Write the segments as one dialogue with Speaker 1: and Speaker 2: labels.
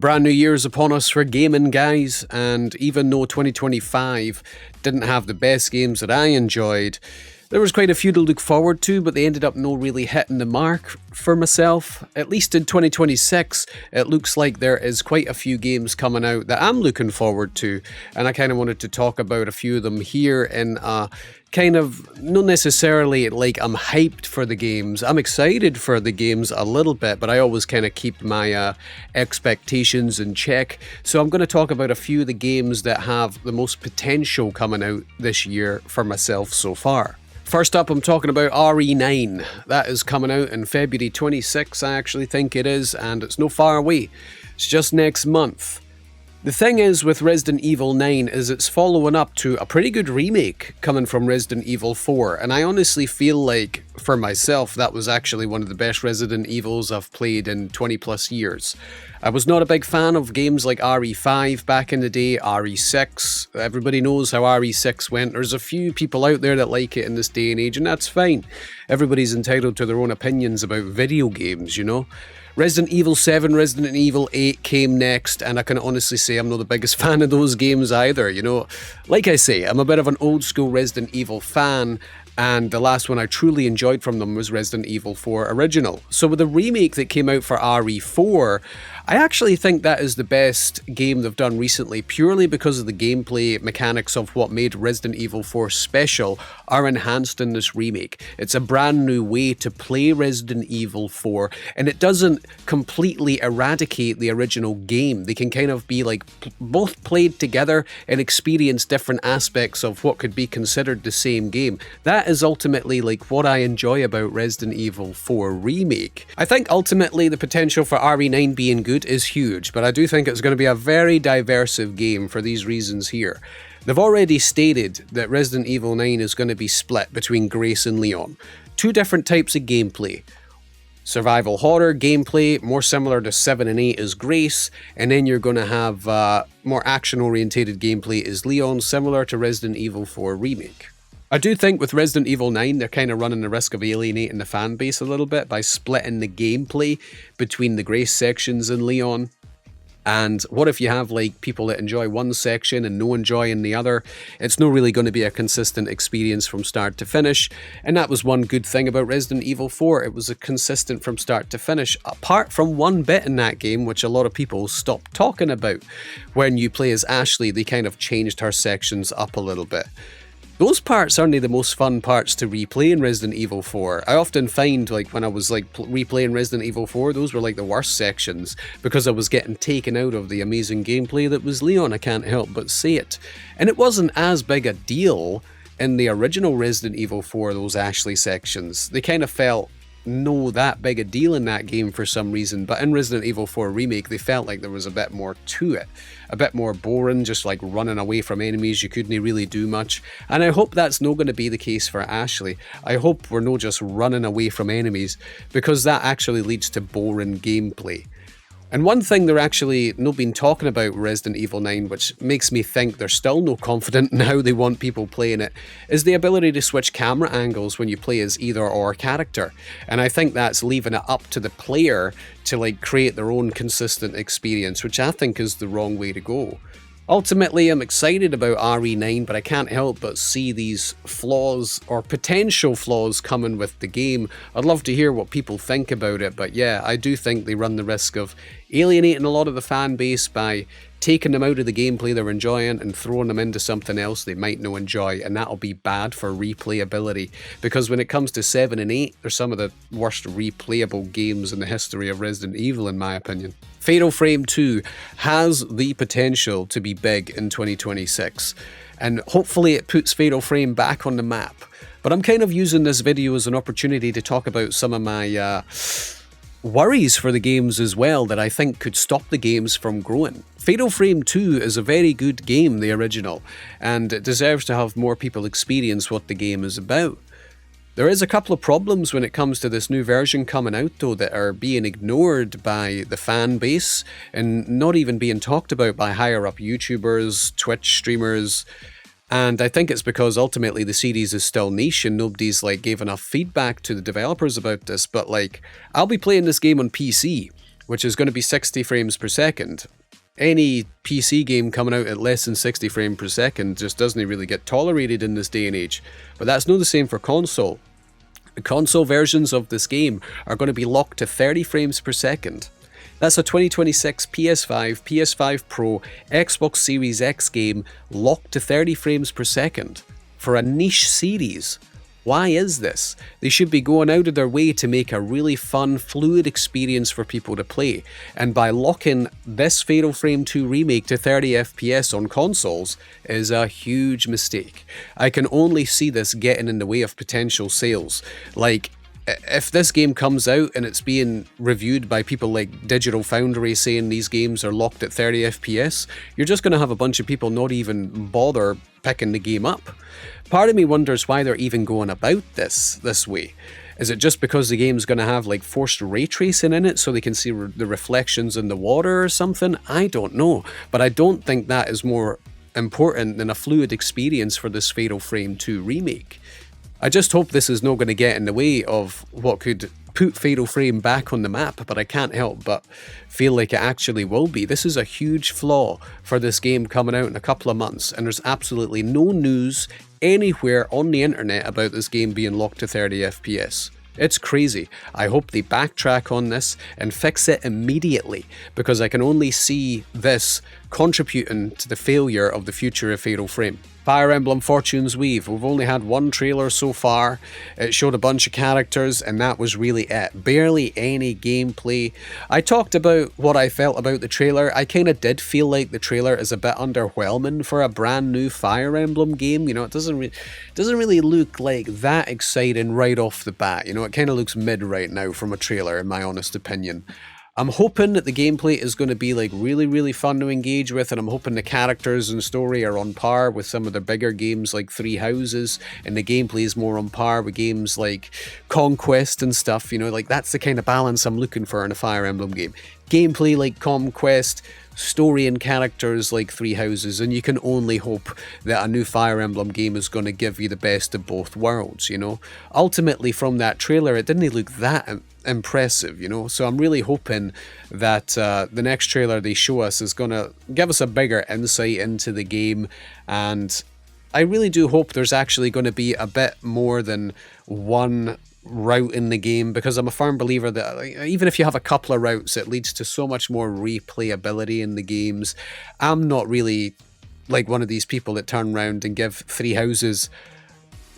Speaker 1: brand new year is upon us for gaming, guys, and even though 2025 didn't have the best games that I enjoyed, there was quite a few to look forward to, but they ended up not really hitting the mark for myself. At least in 2026, it looks like there is quite a few games coming out that I'm looking forward to, and I kind of wanted to talk about a few of them here in kind of, not necessarily like I'm hyped for the games. I'm excited for the games a little bit, but I always kind of keep my expectations in check. So I'm going to talk about a few of the games that have the most potential coming out this year for myself so far. First up, I'm talking about RE9. That is coming out in February 26, I actually think it is, and it's no far away. It's just next month. The thing is with Resident Evil 9 is it's following up to a pretty good remake coming from Resident Evil 4, and I honestly feel like, for myself, that was actually one of the best Resident Evils I've played in 20 plus years. I was not a big fan of games like RE5 back in the day, RE6, everybody knows how RE6 went. There's a few people out there that like it in this day and age, and that's fine. Everybody's entitled to their own opinions about video games, you know? Resident Evil 7, Resident Evil 8 came next, and I can honestly say I'm not the biggest fan of those games either, you know. Like I say, I'm a bit of an old school Resident Evil fan, and the last one I truly enjoyed from them was Resident Evil 4 Original. So with the remake that came out for RE4, I actually think that is the best game they've done recently, purely because of the gameplay mechanics of what made Resident Evil 4 special are enhanced in this remake. It's a brand new way to play Resident Evil 4, and it doesn't completely eradicate the original game. They can kind of be like both played together and experience different aspects of what could be considered the same game. That is ultimately like what I enjoy about Resident Evil 4 Remake. I think ultimately the potential for RE9 being good is huge, but I do think it's going to be a very diversive game for these reasons here. They've already stated that Resident Evil 9 is going to be split between Grace and Leon. Two different types of gameplay. Survival horror gameplay, more similar to 7 and 8 is Grace, and then you're going to have more action-orientated gameplay is Leon, similar to Resident Evil 4 Remake. I do think with Resident Evil 9, they're kind of running the risk of alienating the fan base a little bit by splitting the gameplay between the Grace sections and Leon. And what if you have like people that enjoy one section and no enjoying the other? It's not really going to be a consistent experience from start to finish. And that was one good thing about Resident Evil 4. It was a consistent from start to finish, apart from one bit in that game, which a lot of people stopped talking about. When you play as Ashley, they kind of changed her sections up a little bit. Those parts aren't the most fun parts to replay in Resident Evil 4. I often find, like, when I was, like, replaying Resident Evil 4, those were, like, the worst sections, because I was getting taken out of the amazing gameplay that was Leon, I can't help but say it. And it wasn't as big a deal in the original Resident Evil 4, those Ashley sections. They kind of felt no that big a deal in that game for some reason, but in Resident Evil 4 Remake they felt like there was a bit more to it, a bit more boring, just like running away from enemies. You couldn't really do much, and I hope that's not going to be the case for Ashley. I hope we're not just running away from enemies, because that actually leads to boring gameplay. And one thing they're actually not been talking about Resident Evil 9, which makes me think they're still no confident in how they want people playing it, is the ability to switch camera angles when you play as either or character. And I think that's leaving it up to the player to like create their own consistent experience, which I think is the wrong way to go. Ultimately, I'm excited about RE9, but I can't help but see these flaws, or potential flaws, coming with the game. I'd love to hear what people think about it, but yeah, I do think they run the risk of alienating a lot of the fan base by taking them out of the gameplay they're enjoying and throwing them into something else they might not enjoy, and that'll be bad for replayability, because when it comes to 7 and 8, they're some of the worst replayable games in the history of Resident Evil, in my opinion. Fatal Frame 2 has the potential to be big in 2026, and hopefully it puts Fatal Frame back on the map. But I'm kind of using this video as an opportunity to talk about some of my worries for the games as well that I think could stop the games from growing. Fatal Frame 2 is a very good game, the original, and it deserves to have more people experience what the game is about. There is a couple of problems when it comes to this new version coming out though that are being ignored by the fan base and not even being talked about by higher up YouTubers, Twitch streamers, and I think it's because ultimately the series is still niche and nobody's like gave enough feedback to the developers about this. But like, I'll be playing this game on PC. which is going to be 60 frames per second. Any PC game coming out at less than 60 frames per second just doesn't really get tolerated in this day and age. But that's not the same for console. The console versions of this game are going to be locked to 30 frames per second. That's a 2026 PS5, PS5 Pro, Xbox Series X game locked to 30 frames per second for a niche series. Why is this? They should be going out of their way to make a really fun, fluid experience for people to play. And by locking this Fatal Frame 2 remake to 30 FPS on consoles is a huge mistake. I can only see this getting in the way of potential sales. Like, if this game comes out and it's being reviewed by people like Digital Foundry saying these games are locked at 30 FPS, you're just going to have a bunch of people not even bother picking the game up. Part of me wonders why they're even going about this way. Is it just because the game's going to have like forced ray tracing in it so they can see the reflections in the water or something? I don't know, but I don't think that is more important than a fluid experience for this Fatal Frame 2 remake. I just hope this is not going to get in the way of what could put Fatal Frame back on the map, but I can't help but feel like it actually will be. This is a huge flaw for this game coming out in a couple of months, and there's absolutely no news anywhere on the internet about this game being locked to 30 FPS. It's crazy. I hope they backtrack on this and fix it immediately, because I can only see this contributing to the failure of the future of Fatal Frame. Fire Emblem Fortune's Weave. We've only had one trailer so far. It showed a bunch of characters and that was really it. Barely any gameplay. I talked about what I felt about the trailer. I kind of did feel like the trailer is a bit underwhelming for a brand new Fire Emblem game. You know, it doesn't really look like that exciting right off the bat. You know, it kind of looks mid right now from a trailer, in my honest opinion. I'm hoping that the gameplay is going to be like really, really fun to engage with, and I'm hoping the characters and story are on par with some of the bigger games like Three Houses, and the gameplay is more on par with games like Conquest and stuff. You know, like that's the kind of balance I'm looking for in a Fire Emblem game. Gameplay like Conquest, story and characters like Three Houses, and you can only hope that a new Fire Emblem game is going to give you the best of both worlds, you know. Ultimately, from that trailer, it didn't look that impressive, you know, so I'm really hoping that the next trailer they show us is going to give us a bigger insight into the game, and I really do hope there's actually going to be a bit more than one route in the game, because I'm a firm believer that even if you have a couple of routes, it leads to so much more replayability in the games. I'm not really like one of these people that turn around and give Three Houses,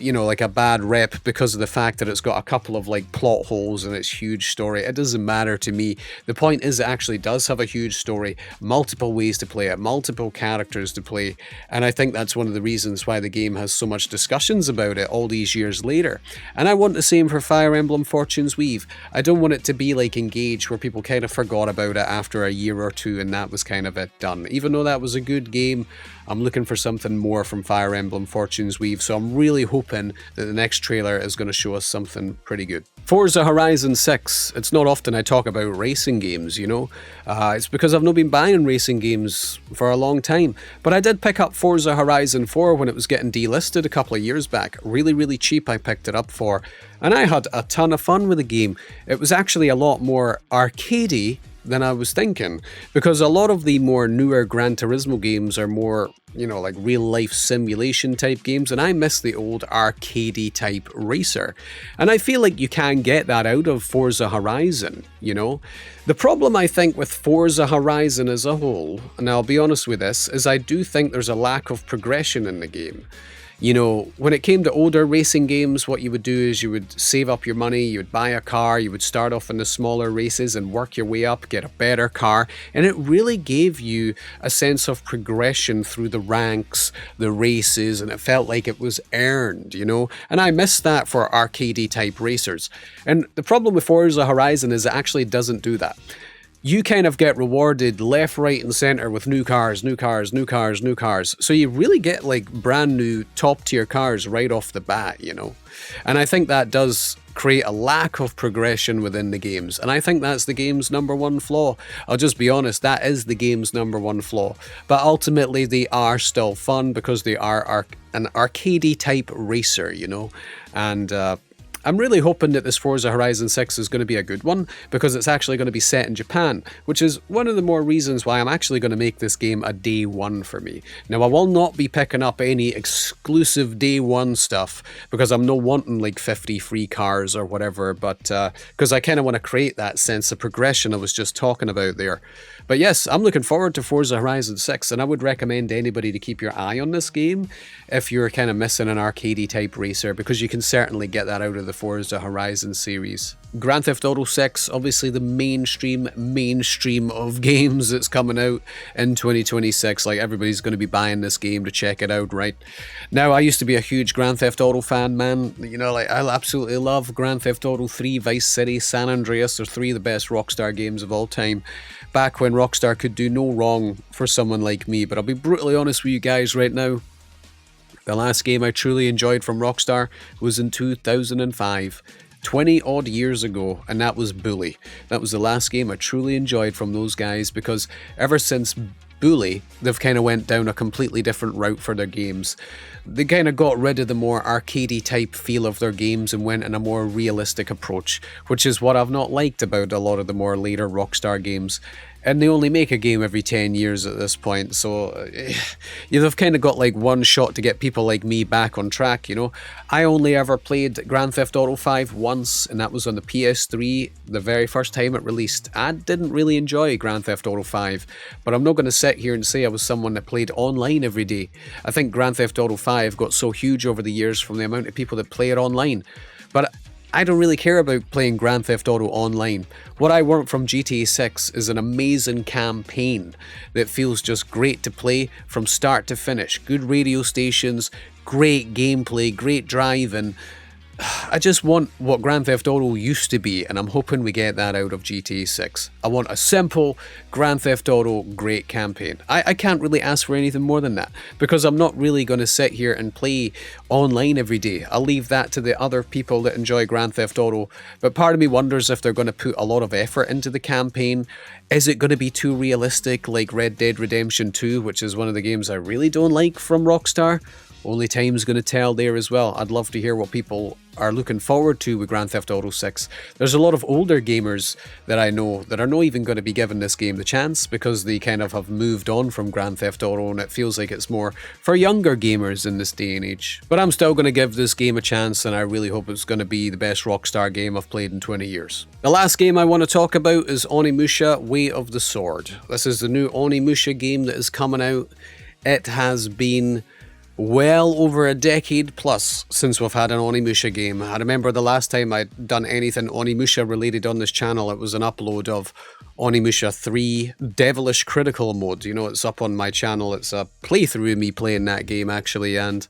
Speaker 1: you know, like a bad rep because of the fact that it's got a couple of like plot holes in its huge story. It doesn't matter to me. The point is it actually does have a huge story, multiple ways to play it, multiple characters to play, and I think that's one of the reasons why the game has so much discussions about it all these years later. And I want the same for Fire Emblem Fortune's Weave. I don't want it to be like Engage, where people kind of forgot about it after a year or two and that was kind of it done. Even though that was a good game, I'm looking for something more from Fire Emblem Fortune's Weave, so I'm really hoping that the next trailer is going to show us something pretty good. Forza Horizon 6. It's not often I talk about racing games, you know. It's because I've not been buying racing games for a long time. But I did pick up Forza Horizon 4 when it was getting delisted a couple of years back. Really, really cheap I picked it up for. And I had a ton of fun with the game. It was actually a lot more arcadey than I was thinking, because a lot of the more newer Gran Turismo games are more, you know, like real life simulation type games, and I miss the old arcadey type racer. And I feel like you can get that out of Forza Horizon, you know. The problem I think with Forza Horizon as a whole, and I'll be honest with this, is I do think there's a lack of progression in the game. You know, when it came to older racing games, what you would do is you would save up your money, you would buy a car, you would start off in the smaller races and work your way up, get a better car, and it really gave you a sense of progression through the ranks, the races, and it felt like it was earned, you know? And I miss that for arcadey type racers. And the problem with Forza Horizon is it actually doesn't do that. You kind of get rewarded left, right, and center with new cars, new cars, new cars, new cars. So you really get like brand new top tier cars right off the bat, you know? And I think that does create a lack of progression within the games. And I think that's the game's number one flaw. I'll just be honest, that is the game's number one flaw. But ultimately they are still fun because they are an arcadey type racer, you know? And I'm really hoping that this Forza Horizon 6 is going to be a good one, because it's actually going to be set in Japan, which is one of the more reasons why I'm actually going to make this game a day one for me. Now, I will not be picking up any exclusive day one stuff, because I'm not wanting like 50 free cars or whatever, but because I kind of want to create that sense of progression I was just talking about there. But yes, I'm looking forward to Forza Horizon 6, and I would recommend anybody to keep your eye on this game if you're kind of missing an arcadey type racer, because you can certainly get that out of the Forza Horizon series. Grand Theft Auto 6, obviously the mainstream of games that's coming out in 2026. Like, everybody's going to be buying this game to check it out, right? Now, I used to be a huge Grand Theft Auto fan, man. You know, like, I absolutely love Grand Theft Auto 3, Vice City, San Andreas. They're three of the best Rockstar games of all time, back when Rockstar could do no wrong for someone like me. But I'll be brutally honest with you guys right now. The last game I truly enjoyed from Rockstar was in 2005. 20 odd years ago, and that was Bully. That was the last game I truly enjoyed from those guys, because ever since Bully, they've kind of went down a completely different route for their games. They kind of got rid of the more arcadey type feel of their games and went in a more realistic approach, which is what I've not liked about a lot of the more later Rockstar games. And they only make a game every 10 years at this point, so they've kind of got like one shot to get people like me back on track, you know. I only ever played Grand Theft Auto 5 once, and that was on the PS3, the very first time it released. I didn't really enjoy Grand Theft Auto 5, but I'm not going to sit here and say I was someone that played online every day. I think Grand Theft Auto 5 got so huge over the years from the amount of people that play it online. But I don't really care about playing Grand Theft Auto online. What I want from GTA 6 is an amazing campaign that feels just great to play from start to finish. Good radio stations, great gameplay, great driving. I just want what Grand Theft Auto used to be, and I'm hoping we get that out of GTA 6. I want a simple Grand Theft Auto great campaign. I can't really ask for anything more than that, because I'm not really going to sit here and play online every day. I'll leave that to the other people that enjoy Grand Theft Auto, but part of me wonders if they're going to put a lot of effort into the campaign. Is it going to be too realistic like Red Dead Redemption 2, which is one of the games I really don't like from Rockstar? Only time's going to tell there as well. I'd love to hear what people are looking forward to with Grand Theft Auto 6. There's a lot of older gamers that I know that are not even going to be giving this game the chance, because they kind of have moved on from Grand Theft Auto, and it feels like it's more for younger gamers in this day and age. But I'm still going to give this game a chance, and I really hope it's going to be the best Rockstar game I've played in 20 years. The last game I want to talk about is Onimusha Way of the Sword. This is the new Onimusha game that is coming out. It has been well over a decade plus since we've had an Onimusha game. I remember the last time I'd done anything Onimusha related on this channel, it was an upload of Onimusha 3 Devilish Critical Mode. You know, it's up on my channel. It's a playthrough of me playing that game, actually, and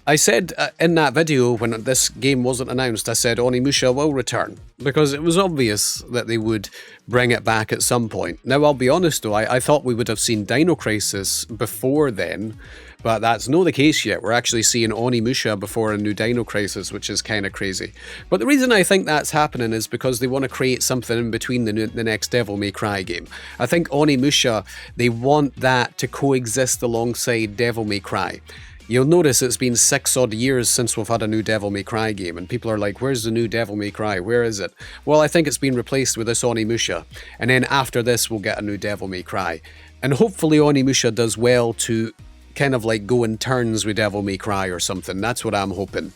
Speaker 1: I said in that video, when this game wasn't announced, I said Onimusha will return, because it was obvious that they would bring it back at some point. Now, I'll be honest though, I thought we would have seen Dino Crisis before then, but that's not the case yet. We're actually seeing Onimusha before a new Dino Crisis, which is kind of crazy. But the reason I think that's happening is because they want to create something in between the next Devil May Cry game. I think Onimusha, they want that to coexist alongside Devil May Cry. You'll notice it's been 6 odd years since we've had a new Devil May Cry game, and people are like, where's the new Devil May Cry? Where is it? Well, I think it's been replaced with this Onimusha, and then after this we'll get a new Devil May Cry. And hopefully Onimusha does well to kind of like go in turns with Devil May Cry or something. That's what I'm hoping.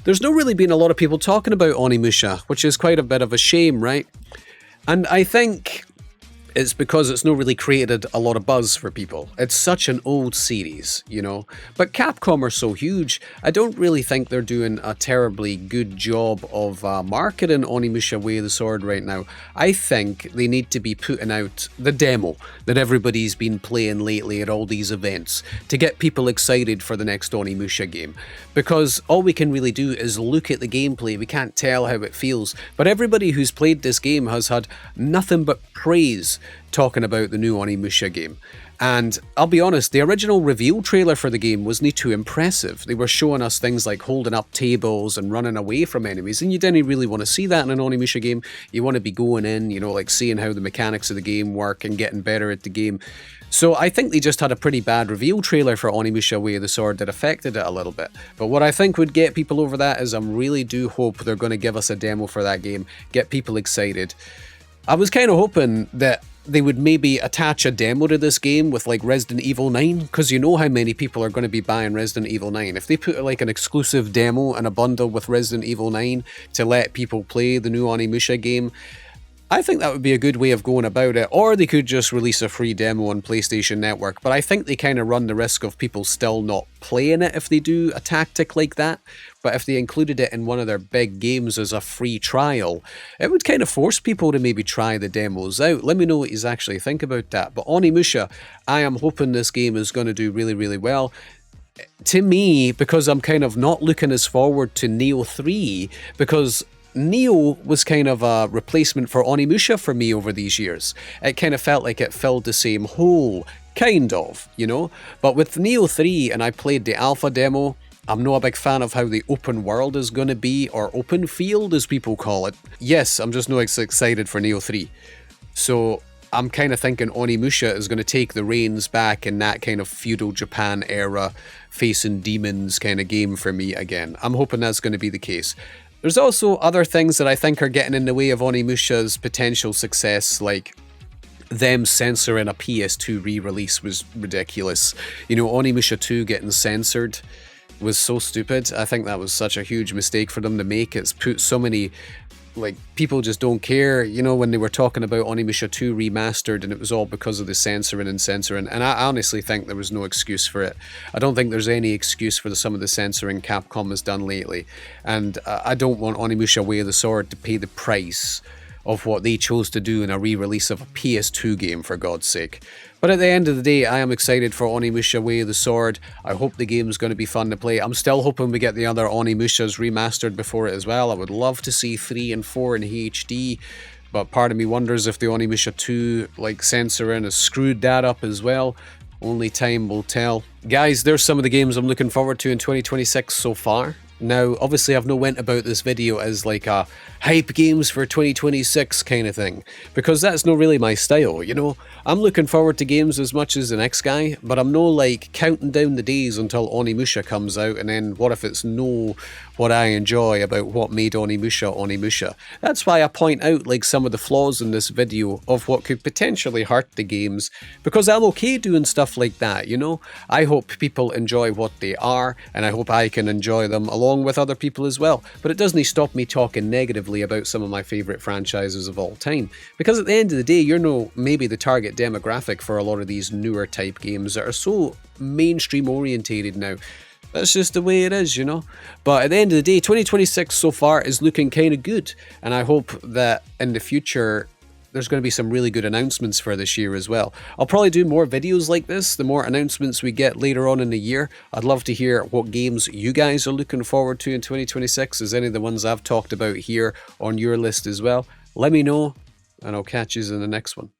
Speaker 1: There's not really been a lot of people talking about Onimusha, which is quite a bit of a shame, right? And I think it's because it's not really created a lot of buzz for people. It's such an old series, you know. But Capcom are so huge, I don't really think they're doing a terribly good job of marketing Onimusha Way of the Sword right now. I think they need to be putting out the demo that everybody's been playing lately at all these events to get people excited for the next Onimusha game. Because all we can really do is look at the gameplay, we can't tell how it feels. But everybody who's played this game has had nothing but praise talking about the new Onimusha game. And I'll be honest, the original reveal trailer for the game wasn't too impressive. They were showing us things like holding up tables and running away from enemies, and you didn't really want to see that in an Onimusha game. You want to be going in, like seeing how the mechanics of the game work and getting better at the game. So I think they just had a pretty bad reveal trailer for Onimusha Way of the Sword that affected it a little bit. But what I think would get people over that is I really do hope they're going to give us a demo for that game, get people excited. I was kind of hoping that they would maybe attach a demo to this game with like Resident Evil 9, because you know how many people are going to be buying Resident Evil 9. If they put like an exclusive demo and a bundle with Resident Evil 9 to let people play the new Onimusha game, I think that would be a good way of going about it. Or they could just release a free demo on PlayStation Network, but I think they kind of run the risk of people still not playing it if they do a tactic like that. But if they included it in one of their big games as a free trial, it would kind of force people to maybe try the demos out. Let me know what you actually think about that. But Onimusha, I am hoping this game is going to do really, really well. To me, because I'm kind of not looking as forward to Neo 3, because Neo was kind of a replacement for Onimusha for me over these years. It kind of felt like it filled the same hole, kind of, But with Neo 3, and I played the alpha demo, I'm not a big fan of how the open world is going to be, or open field as people call it. Yes, I'm just not as excited for Neo 3. So I'm kind of thinking Onimusha is going to take the reins back in that kind of feudal Japan era, facing demons kind of game for me again. I'm hoping that's going to be the case. There's also other things that I think are getting in the way of Onimusha's potential success, like them censoring a PS2 re-release was ridiculous. Onimusha 2 getting censored was so stupid. I think that was such a huge mistake for them to make. It's put so many, people just don't care, when they were talking about Onimusha 2 remastered, and it was all because of the censoring. And I honestly think there was no excuse for it. I don't think there's any excuse for some of the censoring Capcom has done lately. And I don't want Onimusha Way of the Sword to pay the price of what they chose to do in a re-release of a PS2 game, for God's sake. But at the end of the day, I am excited for Onimusha Way of the Sword. I hope the game's going to be fun to play. I'm still hoping we get the other Onimushas remastered before it as well. I would love to see 3 and 4 in HD, but part of me wonders if the Onimusha 2, censoring has screwed that up as well. Only time will tell. Guys, there's some of the games I'm looking forward to in 2026 so far. Now, obviously I've not went about this video as like a hype games for 2026 kind of thing, because that's not really my style, I'm looking forward to games as much as the next guy, but I'm no counting down the days until Onimusha comes out, and then what if it's no what I enjoy about what made Onimusha Onimusha. That's why I point out some of the flaws in this video of what could potentially hurt the games, because I'm okay doing stuff like that, I hope people enjoy what they are, and I hope I can enjoy them along with other people as well. But it doesn't stop me talking negatively about some of my favourite franchises of all time, because at the end of the day, you're maybe the target demographic for a lot of these newer type games that are so mainstream orientated now. That's just the way it is, But at the end of the day, 2026 so far is looking kind of good, and I hope that in the future there's going to be some really good announcements for this year as well. I'll probably do more videos like this, the more announcements we get later on in the year. I'd love to hear what games you guys are looking forward to in 2026. Is any of the ones I've talked about here on your list as well? Let me know, and I'll catch you in the next one.